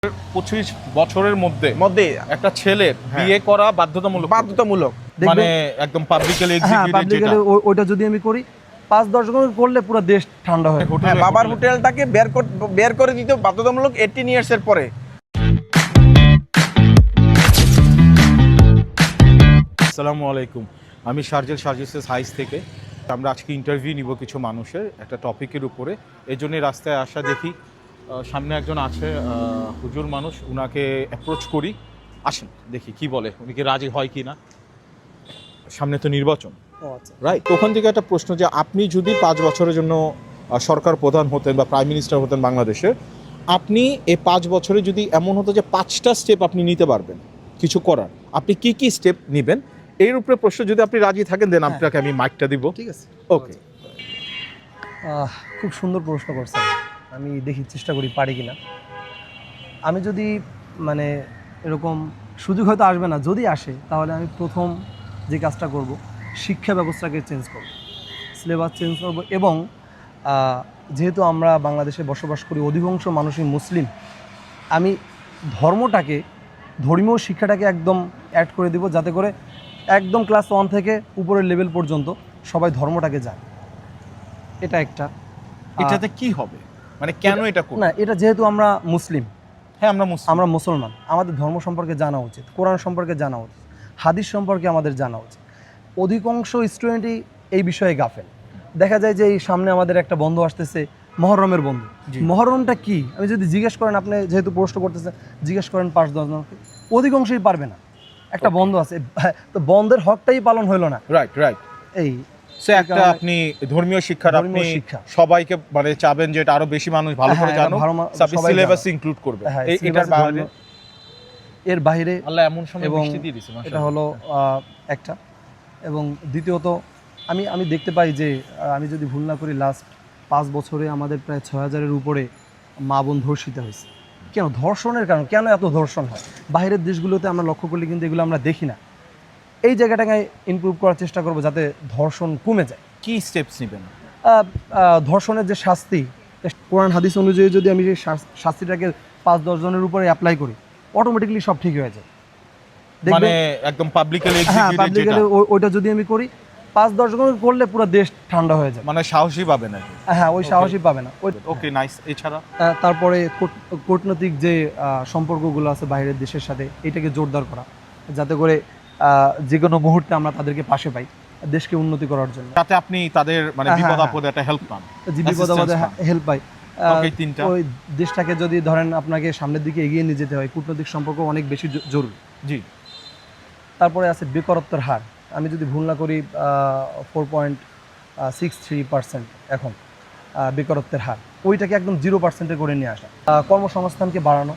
25 বছরের মধ্যে মধ্যে একটা ছেলের বিয়ে করা বাধ্যতামূলক মানে একদম পাবলিকলি এক্সিকিউটেড যেটা ওইটা যদি আমি করি 5-10 জন করলে পুরো দেশ ঠান্ডা হয়। বাবার হোটেলটাকে বের করে দিতে বাধ্যতামূলক 18 ইয়ার্স এর পরে। আসসালামু আলাইকুম, আমি শারজিল হাইস থেকে। আমরা আজকে ইন্টারভিউ নিব কিছু মানুষের একটা টপিকের উপরে। এই জন্য রাস্তায় আসা দেখি সামনে একজন আছে হুজুর মানুষ, উনাকে অ্যাপ্রোচ করি। আসেন দেখি কি বলে, উনি কি রাজি হয় কি না। সামনে তো নির্বাচন, রাইট? ওখান থেকে একটা প্রশ্ন যে আপনি যদি 5 বছরের জন্য সরকার প্রধান হতেন বা প্রাইম মিনিস্টার হতেন বাংলাদেশের, আপনি এই 5 বছরে যদি এমন হতো যে 5টা স্টেপ আপনি নিতে পারবেন কিছু করার, আপনি কি কি স্টেপ নেবেন? এর উপরে প্রশ্ন যদি আপনি রাজি থাকেন দেন আপনাকে আমি মাইকটা দিব। ঠিক আছে, ওকে। খুব সুন্দর প্রশ্ন করছেন। আমি দেখি চেষ্টা করি পারি কিনা। আমি যদি মানে এরকম সুযোগ হয়তো আসবে না, যদি আসে তাহলে আমি প্রথম যে কাজটা করব, শিক্ষা ব্যবস্থাকে চেঞ্জ করব, সিলেবাস চেঞ্জ করব। এবং যেহেতু আমরা বাংলাদেশে বসবাস করি, অধিকাংশ মানুষই মুসলিম, আমি ধর্মীয় শিক্ষাটাকে একদম অ্যাড করে দিব, যাতে করে একদম ক্লাস 1 থেকে উপরের লেভেল পর্যন্ত সবাই ধর্মটাকে জানে। এটা একটা। এটাতে কি হবে, মানে কেন এটা করব? না, এটা যেহেতু আমরা মুসলিম, হ্যাঁ আমরা মুসলমান, আমাদের ধর্ম সম্পর্কে জানা উচিত, কোরআন সম্পর্কে জানা উচিত, হাদিস সম্পর্কে আমাদের জানা উচিত। অধিকাংশ স্টুডেন্টই এই বিষয়ে গাফেল। দেখা যায় যে এই সামনে আমাদের একটা বন্ধ আসতেছে, মহরমের বন্ধ। মহরমটা কি আমি যদি জিজ্ঞেস করেন, আপনি যেহেতু প্রশ্ন করতেছেন, জিজ্ঞেস করেন 5-10 জনকে, অধিকাংশই পারবে না। একটা বন্ধ আছে, তো বন্ধের হকটাই পালন হইলো না। রাইট। এই একটা আপনি ধর্মীয় শিক্ষার আপনি শিক্ষা সবাইকে মানে চাবেন যে এটা আরো বেশি মানুষ ভালো করে জানুক, সিলেবাস ইনক্লুড করবে। এটার বাইরে এর বাইরে আল্লাহ এমন সময় এবং বৃষ্টি দিয়ে দিয়েছে, এটা হলো একটা। এবং দ্বিতীয়ত আমি দেখতে পাই যে আমি যদি ভুল না করি, লাস্ট 5 বছরে আমাদের প্রায় 6000-এর উপরে মা বোন ধর্ষিত হয়েছে। কেন? ধর্ষণের কারণ। কেন এত ধর্ষণ হয়? বাইরের দেশগুলোতে আমরা লক্ষ্য করলে কিন্তু এগুলো আমরা দেখি না। এই জায়গাটাকে ইমপ্রুভ করার চেষ্টা করব যাতে ধর্ষণ কমে যায়। কি স্টেপস নেবেন? ধর্ষণের যে শাস্তি, কোরআন হাদিস অনুযায়ী যদি আমি সেই শাস্তিটাকে 5-10 জনের উপরে অ্যাপ্লাই করি, অটোমেটিক্যালি সব ঠিক হয়ে যায়। মানে একদম পাবলিকলি এক্সিকিউটেড যেটা, ওইটা যদি আমি করি, 5-10 জন করলে পুরো দেশ ঠান্ডা হয়ে যায়। মানে সাহসী পাবে নাকি? হ্যাঁ, ওই সাহসী পাবে না। ওকে, নাইস। এছাড়া তারপরে কূটনৈতিক যে সম্পর্কগুলো আছে বাইরের দেশের সাথে, এটাকে জোরদার করা, যাতে করে যে কোনো মুহূর্তে আমরা তাদেরকে পাশে পাই দেশকে উন্নতি করার জন্য, যাতে আপনি তাদের মানে বিপদ আপদে একটা হেল্প পান, বিপদ আপদে হেল্প পাই। তিনটা। ওই দেশটাকে যদি ধরেন আপনাকে সামনের দিকে এগিয়ে নিয়ে যেতে হয়, কূটনৈতিক সম্পর্ক অনেক বেশি জরুরি। জি। তারপরে আছে বেকারত্বের হার। আমি যদি ভুল না করি 4.63% এখন বেকারত্বের হার। ওইটাকে একদম 0%-এ করে নিয়ে আসা, কর্মসংস্থানকে বাড়ানো,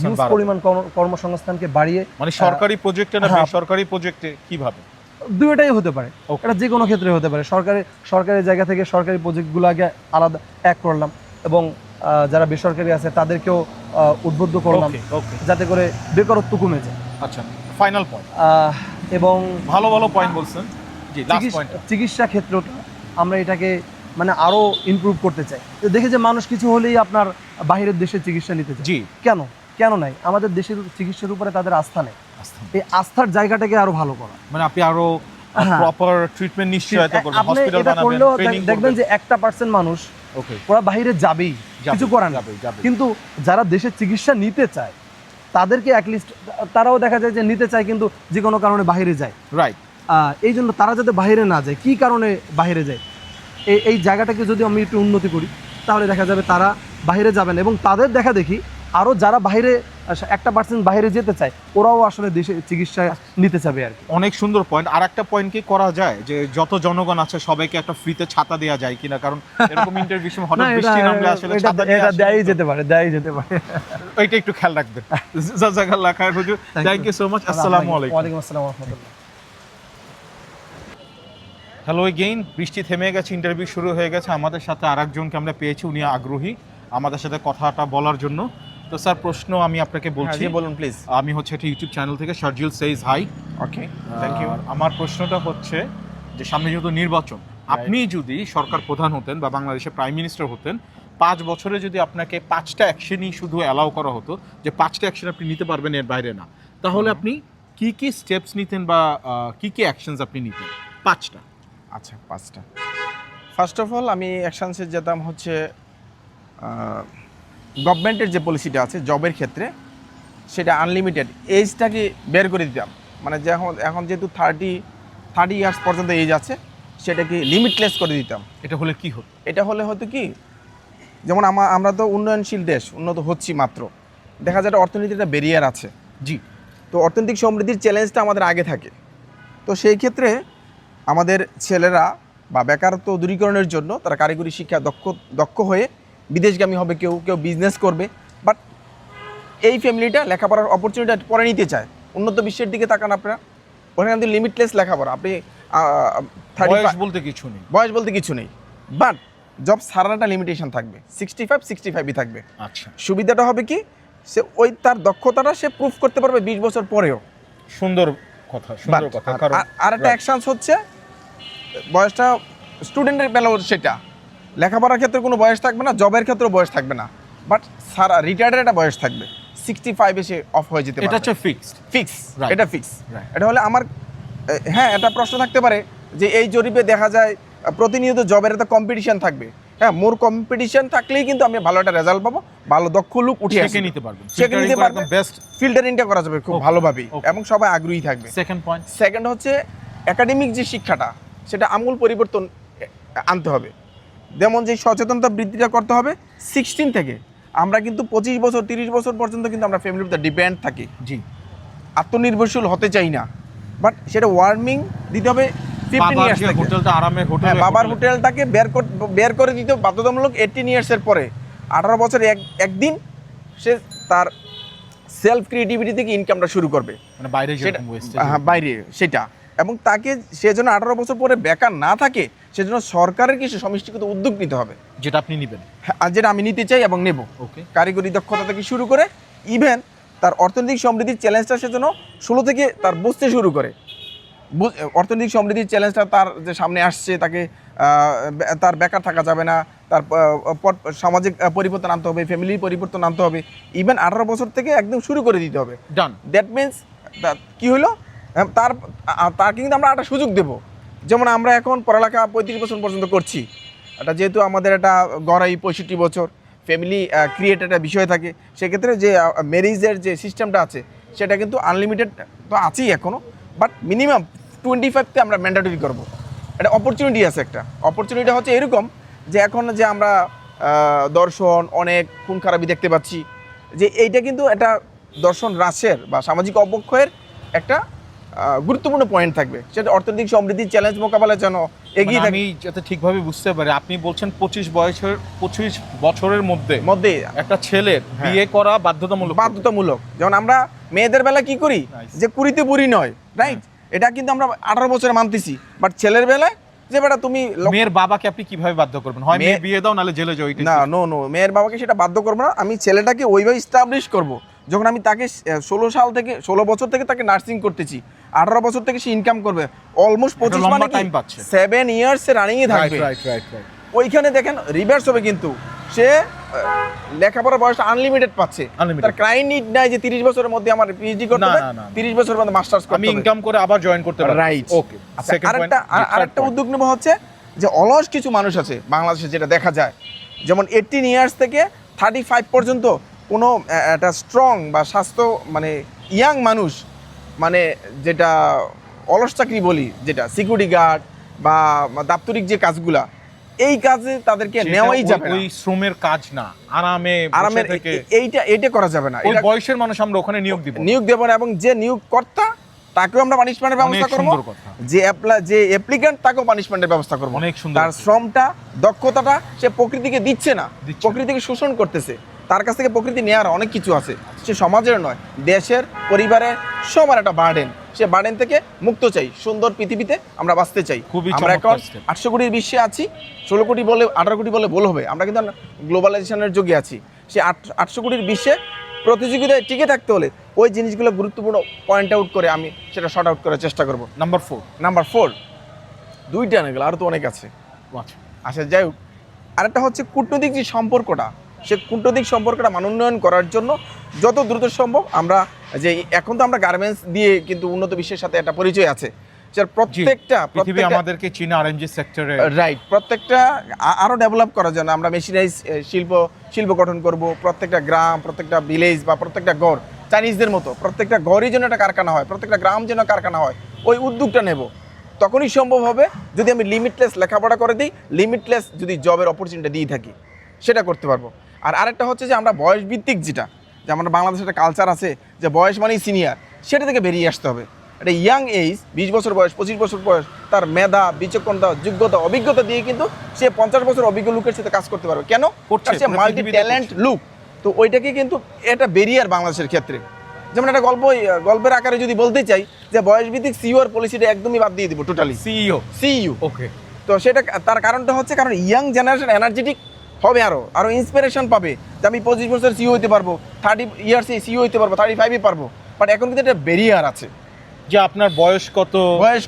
হিউজ পরিমাণ কর্মসংস্থানকে বাড়িয়ে, মানে সরকারি প্রজেক্টে না বেসরকারি প্রজেক্টে কিভাবে? দুইটাই হতে পারে, এটা যে কোনো ক্ষেত্রে হতে পারে। সরকারি জায়গা থেকে সরকারি প্রজেক্টগুলো আগে আলাদা এক করলাম, এবং যারা বেসরকারি আছে তাদেরকেও উদ্বুদ্ধ করলাম, যাতে করে বেকারত্ব কমে যায়। আচ্ছা, ফাইনাল পয়েন্ট। এবং ভালো পয়েন্ট বলছেন। জি, লাস্ট পয়েন্ট। চিকিৎসা ক্ষেত্রটা আমরা এটাকে মানে আরো ইমপ্রুভ করতে চাই। দেখে যে মানুষ কিছু হলেই আপনার বাইরের দেশে চিকিৎসা নিতে চায়। জি। কেন নাই? আমাদের দেশের চিকিৎসার উপরে তাদের আস্থা নেই। এই আস্থার জায়গাটাটাকে আরো ভালো করা, মানে আপনি আরো প্রপার ট্রিটমেন্ট নিশ্চয়তা করবেন, হসপিটাল বানাবেন, ট্রেনিং দেখবেন যে 1% মানুষ ওরা বাইরে যাবেই, কিছু করার না। কিন্তু যারা দেশের চিকিৎসা নিতে চায় তাদেরকে অ্যাটলিস্ট, তারাও দেখা যায় যে নিতে চায় কিন্তু যে কোনো কারণে বাইরে যায়। রাইট। এই জন্য তারা যাতে বাইরে না যায়, কি কারণে বাইরে যায়, এই জায়গাটাকে যদি আমি একটু উন্নতি করি, তাহলে দেখা যাবে তারা বাইরে যাবেন, এবং তাদের দেখা দেখি আরও যারা বাইরে 1% বাইরে যেতে চায়, ওরাও আসলে দেশে চিকিৎসা নিতে চাবে আর কি। অনেক সুন্দর পয়েন্ট। আর একটা পয়েন্ট কি করা যায় যে যত জনগণ আছে সবাইকে একটা ফ্রিতে ছাতা দেওয়া যায় কিনা? কারণ এরকম ইন্টারভিউ হঠাৎ বৃষ্টি নামলে আসলে ছাতা নিয়ে এটা দেয়াই যেতে পারে। ওইটা একটু খেয়াল রাখবেন। জাযাকাল্লাহ খায়ের হুজুর, থ্যাংক ইউ সো মাচ। আসসালামু আলাইকুম। ওয়া আলাইকুম আসসালাম ওয়া রাহমাতুল্লাহ। Hello again. বৃষ্টি থেমে গেছে, ইন্টারভিউ শুরু হয়ে গেছে। আমাদের সাথে আরেকজনকে আমরা পেয়েছি, উনি আগ্রহী আমাদের সাথে কথাটা বলার জন্য। তো স্যার, প্রশ্ন আমি আপনাকে বলছি। বলুন প্লিজ। আমি হচ্ছে একটা ইউটিউব চ্যানেল থেকে, Sharjeel says hi. Okay, thank you. আমার প্রশ্নটা হচ্ছে যে সামনে যেহেতু নির্বাচন, আপনি যদি সরকার প্রধান হতেন বা বাংলাদেশের প্রাইম মিনিস্টার হতেন, 5 বছরে যদি আপনাকে 5টা অ্যাকশনই শুধু অ্যালাউ করা হতো, যে 5টা অ্যাকশন আপনি নিতে পারবেন, এর বাইরে না, তাহলে আপনি কি কি স্টেপস নিতেন বা কি কি অ্যাকশনস আপনি নিতেন? 5টা। আচ্ছা, 5টা। ফার্স্ট অফ অল আমি অ্যাকশনসে যেতাম হচ্ছে গভর্নমেন্টের যে পলিসিটা আছে জবের ক্ষেত্রে, সেটা আনলিমিটেড এজটাকে বের করে দিতাম। মানে যে এখন যেহেতু 30 ইয়ার্স পর্যন্ত এজ আছে, সেটাকে লিমিটলেস করে দিতাম। এটা হলে কি হতো? এটা হলে হয়তো কি, যেমন আমরা তো উন্নয়নশীল দেশ, উন্নত হচ্ছি মাত্র, দেখা যায় অর্থনীতির একটা ব্যারিয়ার আছে। জি। তো অর্থনৈতিক সমৃদ্ধির চ্যালেঞ্জটা আমাদের আগে থাকে। তো সেই ক্ষেত্রে আমাদের ছেলেরা বা বেকারত্ব দূরীকরণের জন্য তারা কারিগরি শিক্ষা দক্ষ হয়ে বিদেশগামী হবে, কেউ কেউ বিজনেস করবে। বাট এই ফ্যামিলিটা লেখাপড়ার অপরচুনিটি পরে নিতে চায়। উন্নত বিশ্বের দিকে তাকান আপনারা, ওখানে কিন্তু লিমিটলেস লেখাপড়া। আপনি বয়স বলতে কিছু নেই। বয়স বলতে কিছু নেই, বাট জব ছাড়ার একটা লিমিটেশন থাকবে, 65 থাকবে। আচ্ছা, সুবিধাটা হবে কি, সে ওই তার দক্ষতাটা সে প্রুফ করতে পারবে 20 বছর পরেও। সুন্দর কথা, সুন্দর কথা। কারণ আর একটা অ্যাকশনস হচ্ছে, বয়সটা স্টুডেন্টের বেলাও সেটা, লেখাপড়ার ক্ষেত্রে কোনো বয়স থাকবে না, জবের ক্ষেত্রেও বয়স থাকবে না, বাট সারা রিটায়ার্ডের একটা বয়স থাকবে, 65 এসে অফ হয়ে যেতে পারে। এটা হচ্ছে ফিক্সড। Right. এটা ফিক্স। Right. এটা হলে আমার হ্যাঁ, এটা প্রশ্ন থাকতে পারে যে এই জরিপে দেখা যায় প্রতিনিয়ত জবের একটা কম্পিটিশন থাকবে। হ্যাঁ, মোর কম্পিটিশন থাকলেই কিন্তু আমি ভালো একটা রেজাল্ট পাবো, ভালো দক্ষ লোক উঠে শিখে নিতে পারবেন। শিখে নিতে পারবেন, বেস্ট ফিল্টারিংটা করা যাবে খুব ভালোভাবেই, এবং সবাই আগ্রহী থাকবে। Second point. সেকেন্ড হচ্ছে একাডেমিক যে শিক্ষাটা, সেটা আমূল পরিবর্তন আনতে হবে। যেমন যে সচেতনতা বৃদ্ধিটা করতে হবে 16 থেকে। আমরা কিন্তু 25 বছর 30 বছর পর্যন্ত কিন্তু আমরা ফ্যামিলির উপর ডিপেন্ড থাকি। জি। আত্মনির্ভরশীল হতে চাই না, বাট সেটা ওয়ার্মিং দিতে হবে 15 ইয়ার্স থেকে। হোটেলটা আরামের হোটেল, বাবার হোটেলটাকে বের করে দিতে বাধ্যতামূলক 18 ইয়ার্সের পরে। 18 বছর একদিন সে তার সেলফ ক্রিয়েটিভিটি থেকে ইনকামটা শুরু করবে, মানে বাইরে যেরকম হ্যাঁ বাইরে সেটা। এবং তাকে সেজন্য 18 বছর পরে বেকার না থাকে, সেজন্য সরকারের কিছু সমষ্টিগত উদ্যোগ নিতে হবে, যেটা আপনি নেবেন। আর যেটা আমি নিতে চাই এবং নেব। ওকে। কারিগরি দক্ষতা থেকে শুরু করে ইভেন তার অর্থনৈতিক সমৃদ্ধির চ্যালেঞ্জটা সেজন্য 16 থেকে তার বুঝতে শুরু করে। অর্থনৈতিক সমৃদ্ধির চ্যালেঞ্জটা তার যে সামনে আসছে, তাকে তার বেকার থাকা যাবে না, তার সামাজিক পরিবর্তন আনতে হবে, ফ্যামিলির পরিবর্তন আনতে হবে। ইভেন 18 বছর থেকে একদম শুরু করে দিতে হবে। ডান। দ্যাট মিনস কি হলো, তার কিন্তু আমরা একটা সুযোগ দেব। যেমন আমরা এখন পড়ালেখা 35 বছর পর্যন্ত করছি, এটা যেহেতু আমাদের একটা গড়াই 65 বছর ফ্যামিলি ক্রিয়েট একটা বিষয় থাকে, সেক্ষেত্রে যে ম্যারেজের যে সিস্টেমটা আছে সেটা কিন্তু আনলিমিটেড তো আছেই এখনও, বাট মিনিমাম 25তে আমরা ম্যান্ডেটরি করবো। এটা অপরচুনিটি আছে। একটা অপরচুনিটি হচ্ছে এরকম যে এখন যে আমরা দর্শন অনেক খুন খারাপি দেখতে পাচ্ছি, যে এইটা কিন্তু একটা দর্শন হ্রাসের বা সামাজিক অবক্ষয়ের একটা গুরুত্বপূর্ণ পয়েন্ট থাকবে। সেটা অর্থনৈতিক সমৃদ্ধির চ্যালেঞ্জ মোকাবেলায় যেন এগিয়ে থাকে। আমি যাতে ঠিকভাবে বুঝতে পারি, আপনি বলছেন 25 বছরের মধ্যে একটা ছেলের বিয়ে করা বাধ্যতামূলক। যেমন আমরা মেয়েদের বেলা কি করি, যে কুড়িতে বুড়ি নয়, রাইট? এটা কিন্তু আমরা 18 বছরে মানতেছি, বাট ছেলের বেলায় যে বেটা তুমি মেয়ের বাবাকে আপনি কিভাবে বাধ্য করবেন? হয় মেয়ে বিয়ে দাও, নালে জেলে যাও। না, নো, মেয়ের বাবাকে সেটা বাধ্য করবো না। আমি ছেলেটাকে ওইভাবে এস্টাবলিশ করব, যখন আমি তাকে 16 বছর থেকে তাকে নার্সিং করতেছি, 18 বছর থেকে সে ইনকাম করবে অলমোস্ট 25, মানে 7 ইয়ার্স রানিংয়ে থাকবে। ওইখানে দেখেন রিভার্স হবে, কিন্তু সে লেখাপড়ার বয়স আনলিমিটেড পাচ্ছে। তার ক্রাইম নিড নাই যে 30 বছরের মধ্যে আমার পিএইচডি করতে হবে, 30 বছরের মধ্যে মাস্টার্স করতে হবে, আমি ইনকাম করে আবার জয়েন করতে পারবো। রাইট। ওকে। আরেকটা উদ্যোগ নেব হচ্ছে যে অলস কিছু মানুষ আছে বাংলাদেশে, যেটা দেখা যায়, যেমন 18 ইয়ার্স থেকে 35 পর্যন্ত কোনো একটা স্ট্রং বা স্বাস্থ্য মানে ইয়াং মানুষ, মানে যেটা অলস চাকরি বলি, যেটা সিকিউরিটি গার্ড বা দাপ্তরিক যে কাজগুলা, এই কাজে তাদেরকে নেওয়াই যাবে না। ওই শ্রমের কাজ না, আরামের থেকে এইটা করা যাবে না। ওই বয়সের মানুষ আমরা ওখানে নিয়োগ দেব না, এবং যে নিয়োগকর্তা তাকেও আমরা পানিশমেন্টের ব্যবস্থা করব, যে অ্যাপ্লিক্যান্ট তাকেও পানিশমেন্টের ব্যবস্থা করব। অনেক সুন্দর। তার শ্রমটা, দক্ষতাটা সে প্রকৃতিকে দিচ্ছে না, প্রকৃতিকে শোষণ করতেছে। তার কাছ থেকে প্রকৃতি নেওয়ার অনেক কিছু আছে, সে সমাজের নয়, দেশের, পরিবারের সবার একটা বার্ডেন। সে বার্ডেন থেকে মুক্ত চাই, সুন্দর পৃথিবীতে আমরা বাঁচতে চাই। আমরা এখন 800 কোটির বিশ্বে আছি, 16 কোটি বলে 18 কোটি বলে ভুল হবে, আমরা কিন্তু গ্লোবালাইজেশনের যুগে আছি। সে 800 কোটির বিশ্বে প্রতিযোগিতায় টিকে থাকতে হলে ওই জিনিসগুলো গুরুত্বপূর্ণ পয়েন্ট আউট করে আমি সেটা শর্ট আউট করার চেষ্টা করব। নাম্বার 4 2টা না গেল, আরও তো অনেক আছে। আচ্ছা, যাই হোক, আরেকটা হচ্ছে কূটনৈতিক যে সম্পর্কটা, সে কূটনৈতিক সম্পর্কটা মানোন্নয়ন করার জন্য যত দ্রুত সম্ভব আমরা যে এখন তো আমরা গার্মেন্টস দিয়ে কিন্তু উন্নত বিশ্বের সাথে একটা পরিচয় আছে, যার পৃথিবী আমাদেরকে চীনা আরএমজি সেক্টরে রাইট, প্রত্যেকটা আরও ডেভেলপ করার জন্য আমরা মেশিনাইজ শিল্প গঠন করব। প্রত্যেকটা গ্রাম, প্রত্যেকটা ভিলেজ বা প্রত্যেকটা গড় চাইনিজদের মতো প্রত্যেকটা গড়ই যেন একটা কারখানা হয়, প্রত্যেকটা গ্রাম যেন কারখানা হয়, ওই উদ্যোগটা নেব। তখনই সম্ভব হবে যদি আমি লিমিটলেস লেখাপড়া করে দিই, লিমিটলেস যদি জবের অপরচুনিটি দিয়ে থাকি, সেটা করতে পারবো। আর আরেকটা হচ্ছে যে আমরা বয়স ভিত্তিক যেটা, যে আমাদের বাংলাদেশের একটা কালচার আছে যে বয়স মানেই সিনিয়র, সেটা থেকে বেরিয়ে আসতে হবে। একটা ইয়াং এজ, 20 বছর বয়স, 25 বছর বয়স, তার মেধা, বিচক্ষণতা, যোগ্যতা, অভিজ্ঞতা দিয়ে কিন্তু সে 50 বছর অভিজ্ঞ লোকের সাথে কাজ করতে পারবে। কেন? সে মাল্টি ট্যালেন্ট লুক। তো ওইটাকে কিন্তু এটা বেরিয়ার বাংলাদেশের ক্ষেত্রে। যেমন একটা গল্পের আকারে যদি বলতে চাই যে বয়সভিত্তিক সিইওর পলিসিটা একদমই বাদ দিয়ে দিব, টোটালি সিইও। ওকে, তো সেটা তার কারণটা হচ্ছে কারণ ইয়াং জেনারেশন এনার্জেটিক হবে, আরও ইন্সপিরেশন পাবে যে আমি 25 বছর সিইও হইতে পারবো, 30 ইয়ার্সে সিইও হইতে পারবো, 35-এ পারবো। বাট এখন কিন্তু একটা বেরিয়ার আছে যে আপনার বয়স কত, বয়স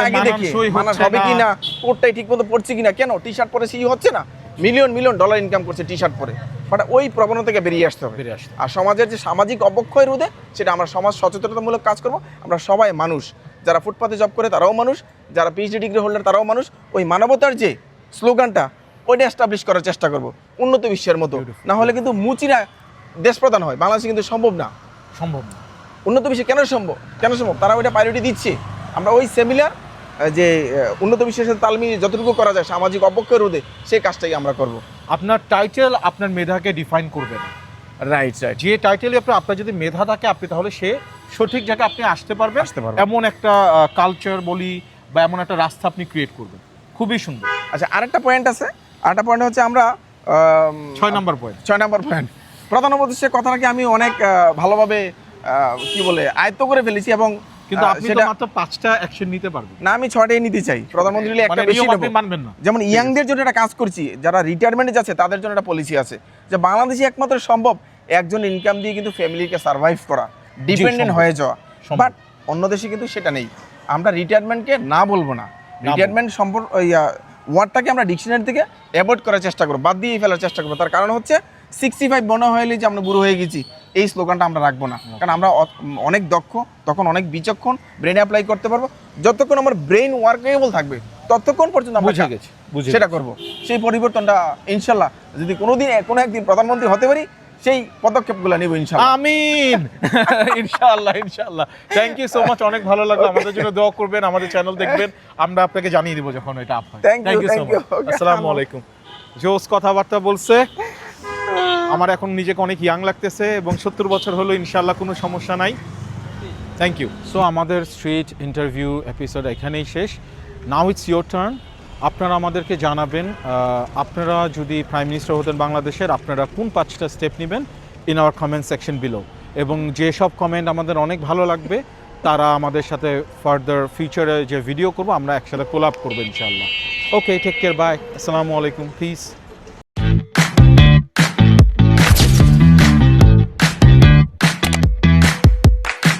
আগে দেখে মানাস হবে কিনা, কোটটাই ঠিক মতো পড়ছে কিনা, কেন টি শার্ট পরে সিইও হচ্ছে না, মিলিয়ন ডলার ইনকাম করছে টি শার্ট পরে। বাট ওই প্রবণতা থেকে বেরিয়ে আসতে হবে। আর সমাজের যে সামাজিক অবক্ষয় রোধে সেটা আমরা সমাজ সচেতনতামূলক কাজ করব। আমরা সবাই মানুষ, যারা ফুটপাতে জব করে তারাও মানুষ, যারা পিএইচডি ডিগ্রি হোল্ডার তারাও মানুষ। ওই মানবতার যে স্লোগানটা ওইটা এস্টাবলিশ করার চেষ্টা করব উন্নত বিশ্বের মতো। না হলে কিন্তু মুচিরা দেশ প্রধান হয়, বাংলাদেশে কিন্তু সম্ভব না। উন্নত বিশ্বে কেন সম্ভব? তারা ওইটা প্রায়োরিটি দিচ্ছে। আমরা ওই সিমিলার যে উন্নত বিশ্বের সাথে তাল মিলিয়ে যতটুকু করা যায় সামাজিক অবক্ষয় রোধে, সেই কাজটাই আমরা করব। আপনার টাইটেল আপনার মেধাকে ডিফাইন করবে না। রাইট। যে টাইটেলে আপনার যদি মেধা থাকে আপনি তাহলে সে সঠিক জায়গায় আপনি আসতে পারবেন। এমন একটা কালচার বলি বা এমন একটা রাস্তা আপনি ক্রিয়েট করবেন। খুবই সুন্দর। আচ্ছা, আরেকটা পয়েন্ট হচ্ছে আমরা 6 নম্বর পয়েন্ট প্রধান উপদেশের কথাটাকে আমি অনেক ভালোভাবে কি বলে আয়ত্ত করে ফেলেছি, এবং কিন্তু আপনি তো মাত্র 5টা অ্যাকশন নিতে পারবেন না, আমি 6টাই নিতে চাই। প্রধানমন্ত্রী একটা বেশি নেব, মানবেন না। যেমন ইয়াংদের জন্য একটা কাজ করছি, যারা রিটায়ারমেন্টে যাচ্ছে তাদের জন্য একটা পলিসি আছে যে বাংলাদেশে একমাত্র সম্ভব একজন ইনকাম দিয়ে কিন্তু ফ্যামিলিকে সার্ভাইভ করা, ডিপেন্ডেন্ট হয়ে যাওয়া। বাট অন্য দেশে কিন্তু সেটা নেই। আমরা রিটায়ারমেন্টকে না বলবো না, রিটায়ারমেন্ট ওয়ার্ডটাকে আমরা ডিকশনারি থেকে অ্যাভয়েড করার চেষ্টা করবো, বাদ দিয়ে ফেলার চেষ্টা করবো। তার কারণ হচ্ছে 65 মনে হলে যে আমরা বুড়ো হয়ে গেছি, এই স্লোগানটা আমরা রাখবো না। কারণ আমরা অনেক দক্ষ, তখন অনেক বিচক্ষণ, ব্রেন অ্যাপ্লাই করতে পারবো। যতক্ষণ আমার ব্রেন ওয়ার্কেবল থাকবে ততক্ষণ পর্যন্ত আমরা সেটা করবো। সেই পরিবর্তনটা ইনশাল্লাহ যদি কোনো একদিন প্রধানমন্ত্রী হতে পারি, সেই পদক্ষেপগুলো নিব ইনশাআল্লাহ। আমিন। ইনশাআল্লাহ। থ্যাংক ইউ সো মাচ, অনেক ভালো লাগলো। আমাদের জন্য দোয়া করবেন, আমাদের চ্যানেল দেখবেন, আমরা আপনাকে জানিয়ে দিব যখন এটা আপ হয়। Thank you so much. আসসালামু আলাইকুম। জোস কথাবার্তা বলছে, আমার এখন নিজেকে অনেক ইয়াং লাগতেছে এবং 70 বছর হলো, ইনশাআল্লাহ কোনো সমস্যা নাই। Thank you. সো আমাদের স্ট্রিট ইন্টারভিউ এপিসোড এখানেই শেষ। Now it's your turn. আপনারা আমাদেরকে জানাবেন আপনারা যদি প্রাইম মিনিস্টার হতেন বাংলাদেশের, আপনারা কোন 5টা স্টেপ নেবেন in our comment section below. এবং যেসব কমেন্ট আমাদের অনেক ভালো লাগবে তারা আমাদের সাথে ফার্দার ফিউচারে যে ভিডিও করব আমরা একসাথে কোলাব করবো ইনশাআল্লাহ। ওকে, টেক কেয়ার, বাই, আসসালামু আলাইকুম, পিস।